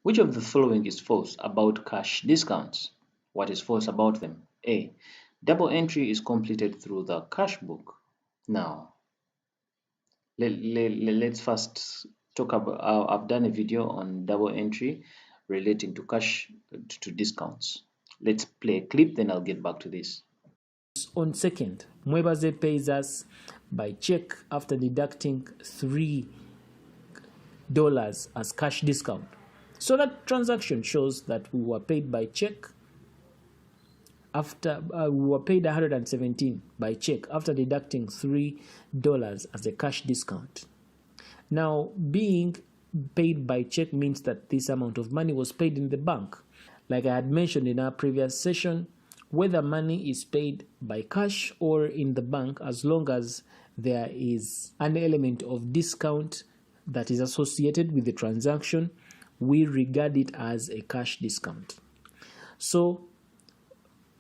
Which of the following is false about cash discounts? What is false about them? A. Double entry is completed through the cash book. Now, let's first talk about, I've done a video on double entry relating to cash to discounts. Let's play a clip, then I'll get back to this. On second, Mwebaze pays us by check after deducting $3 as cash discount. So that transaction shows that we were paid by check after we were paid 117 by check after deducting $3 as a cash discount. Now, being paid by check means that this amount of money was paid in the bank. Like I had mentioned in our previous session, whether money is paid by cash or in the bank, as long as there is an element of discount that is associated with the transaction, we regard it as a cash discount. So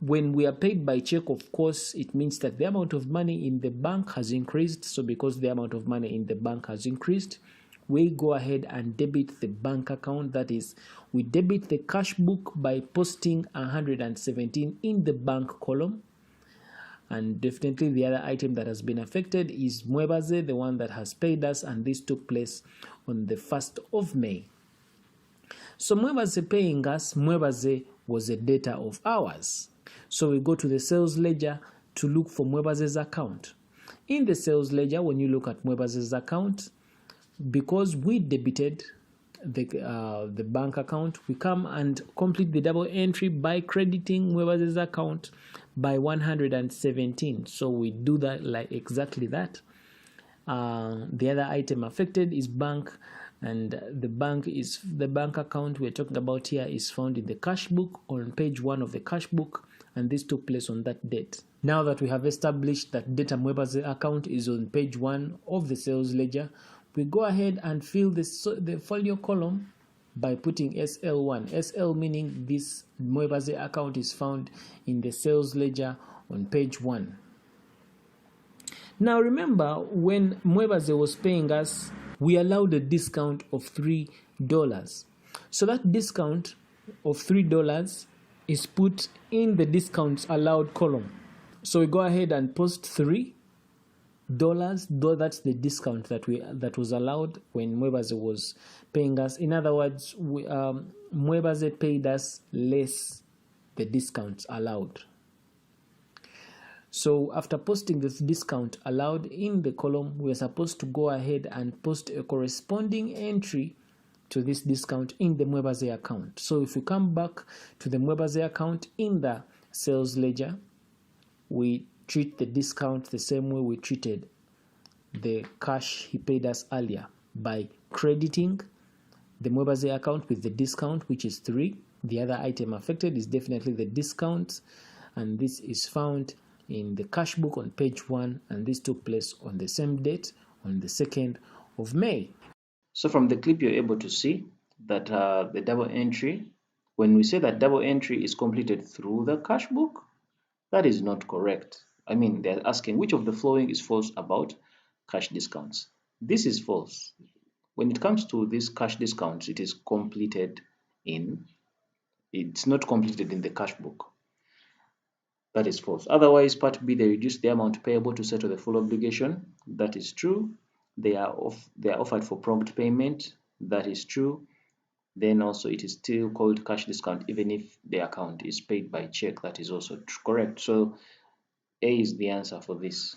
when we are paid by check, of course, it means that the amount of money in the bank has increased. So because the amount of money in the bank has increased, we go ahead and debit the bank account. That is, we debit the cash book by posting 117 in the bank column. And definitely the other item that has been affected is Mwebaze, the one that has paid us, and this took place on the 1st of May. So Mwebaze paying us, Mwebaze was a data of ours. So we go to the sales ledger to look for Mwebaze's account. In the sales ledger, when you look at Mwebaze's account, because we debited the bank account, we come and complete the double entry by crediting Mwebaze's account by 117. So we do that like exactly that. The other item affected is bank, and the bank account we're talking about here is found in the cash book on page 1 of the cash book, and this took place on that date. Now that we have established that data Mwebaze account is on page 1 of the sales ledger, we go ahead and fill the folio column by putting SL1. SL meaning this Mwebaze account is found in the sales ledger on page 1. Now remember, when Mwebaze was paying us, we allowed a discount of $3. So that discount of $3 is put in the discounts allowed column. So we go ahead and post $3, though that's the discount that was allowed when Mwebaze was paying us. In other words, Mwebaze paid us less the discounts allowed. So after posting this discount allowed in the column, we are supposed to go ahead and post a corresponding entry to this discount in the Mwebaze account. So if we come back to the Mwebaze account in the sales ledger, we treat the discount the same way we treated the cash he paid us earlier, by crediting the Mwebaze account with the discount, which is 3. The other item affected is definitely the discount, and this is found in the cash book on page 1, and this took place on the same date, on the 2nd of May. So from the clip, you're able to see that the double entry, when we say that double entry is completed through the cash book, that is not correct. I mean, they're asking which of the following is false about cash discounts. This is false. When it comes to these cash discounts, it's not completed in the cash book. That is false. Otherwise, part B, they reduce the amount payable to settle the full obligation. That is true. They are offered for prompt payment. That is true. Then also it is still called cash discount even if the account is paid by check. That is also correct. So A is the answer for this.